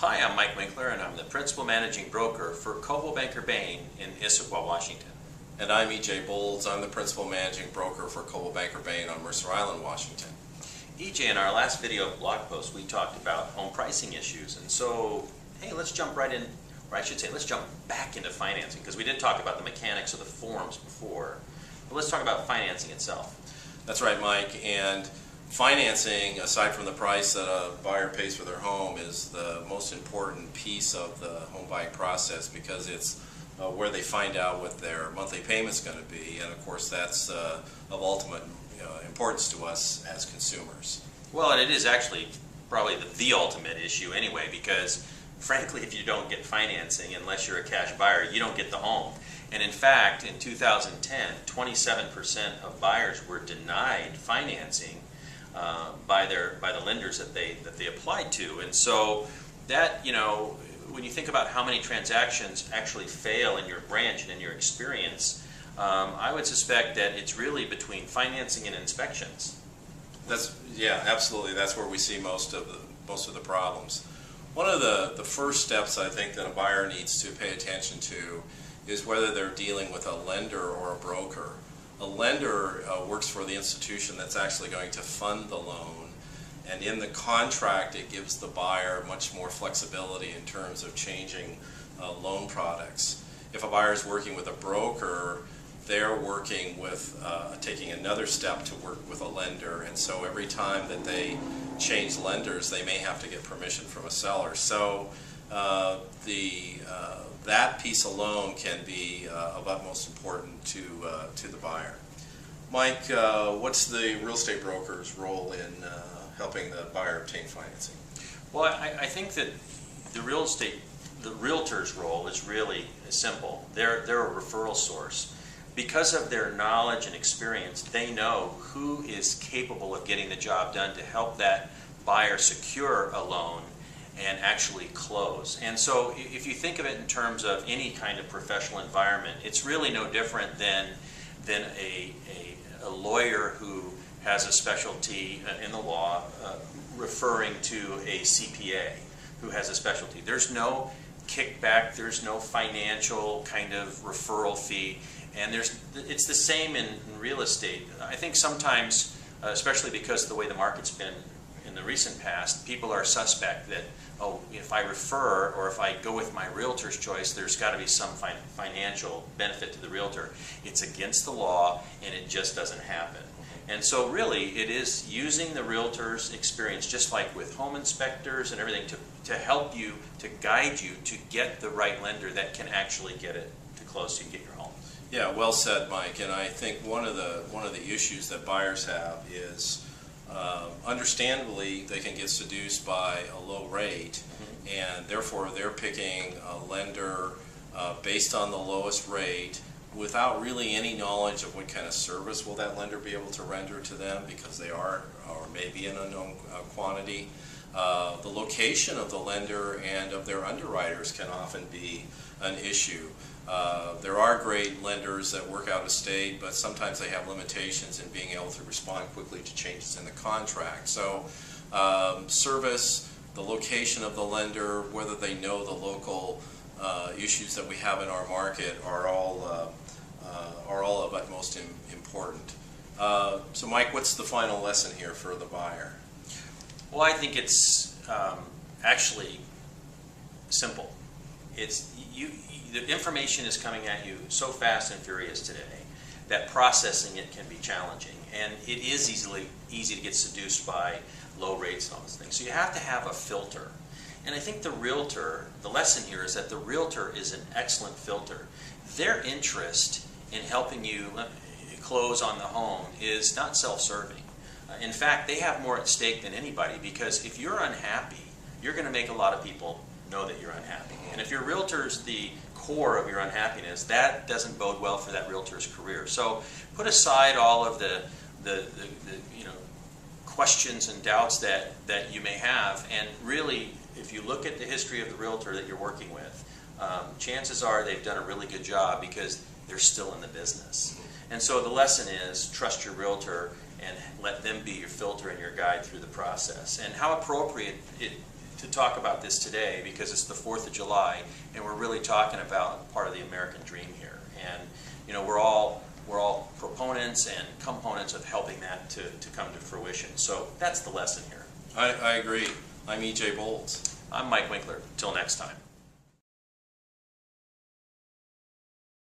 Hi, I'm Mike Winkler, and I'm the Principal Managing Broker for Coldwell Banker Bain in Issaquah, Washington. And I'm E.J. Bolds. I'm the Principal Managing Broker for Coldwell Banker Bain on Mercer Island, Washington. EJ, in our last video blog post, we talked about home pricing issues, and so, hey, let's jump right in, or I should say, let's jump back into financing, because we did talk about the mechanics of the forms before, but let's talk about financing itself. That's right, Mike. And financing, aside from the price that a buyer pays for their home, is the most important piece of the home buying process, because it's where they find out what their monthly payment's going to be, and of course that's of ultimate importance to us as consumers. Well, and it is actually probably the ultimate issue anyway, because frankly, if you don't get financing, unless you're a cash buyer, you don't get the home. And in fact, in 2010, 27% of buyers were denied financing by the lenders that they applied to. And so that, when you think about how many transactions actually fail in your branch and in your experience, I would suspect that it's really between financing and inspections. Yeah, absolutely. That's where we see most of the problems. One of the first steps I think that a buyer needs to pay attention to is whether they're dealing with a lender or a broker. A lender works for the institution that's actually going to fund the loan, and in the contract it gives the buyer much more flexibility in terms of changing loan products. If a buyer is working with a broker, they're working with taking another step to work with a lender, and so every time that they change lenders, they may have to get permission from a seller. So that piece alone can be of utmost importance to the buyer. Mike, what's the real estate broker's role in helping the buyer obtain financing? Well, I think that the realtor's role is really simple. They're a referral source. Because of their knowledge and experience, they know who is capable of getting the job done to help that buyer secure a loan and actually close. And so if you think of it in terms of any kind of professional environment, it's really no different than a lawyer who has a specialty in the law referring to a CPA who has a specialty. There's no kickback, there's no financial kind of referral fee, and it's the same in real estate. I think sometimes, especially because of the way the market's been in the recent past, people are suspect that, oh, if I refer or if I go with my realtor's choice, there's got to be some financial benefit to the realtor. It's against the law, and it just doesn't happen. And so really, it is using the realtor's experience, just like with home inspectors and everything, to help you, to guide you to get the right lender that can actually get it to close so you can get your home. Yeah, well said, Mike. And I think one of the issues that buyers have is, understandably, they can get seduced by a low rate, and therefore they're picking a lender based on the lowest rate without really any knowledge of what kind of service will that lender be able to render to them, because they are or may be an unknown quantity. The location of the lender and of their underwriters can often be an issue. There are great lenders that work out of state, but sometimes they have limitations in being able to respond quickly to changes in the contract. So service, the location of the lender, whether they know the local issues that we have in our market are all of utmost important. So Mike, what's the final lesson here for the buyer? Well, I think it's actually simple. The information is coming at you so fast and furious today that processing it can be challenging, and it is easy to get seduced by low rates and all those things. So you have to have a filter. And I think the lesson here is that the realtor is an excellent filter. Their interest in helping you close on the home is not self-serving. In fact, they have more at stake than anybody, because if you're unhappy, you're going to make a lot of people know that you're unhappy. And if your realtor's the core of your unhappiness, that doesn't bode well for that realtor's career. So put aside all of the questions and doubts that you may have, and really, if you look at the history of the realtor that you're working with, chances are they've done a really good job because they're still in the business. And so the lesson is trust your realtor and let them be your filter and your guide through the process. And how appropriate to talk about this today because it's the 4th of July, and we're really talking about part of the American dream here. And you know, we're all proponents and components of helping that to come to fruition. So that's the lesson here. I agree. I'm E.J. Bolts. I'm Mike Winkler. Till next time.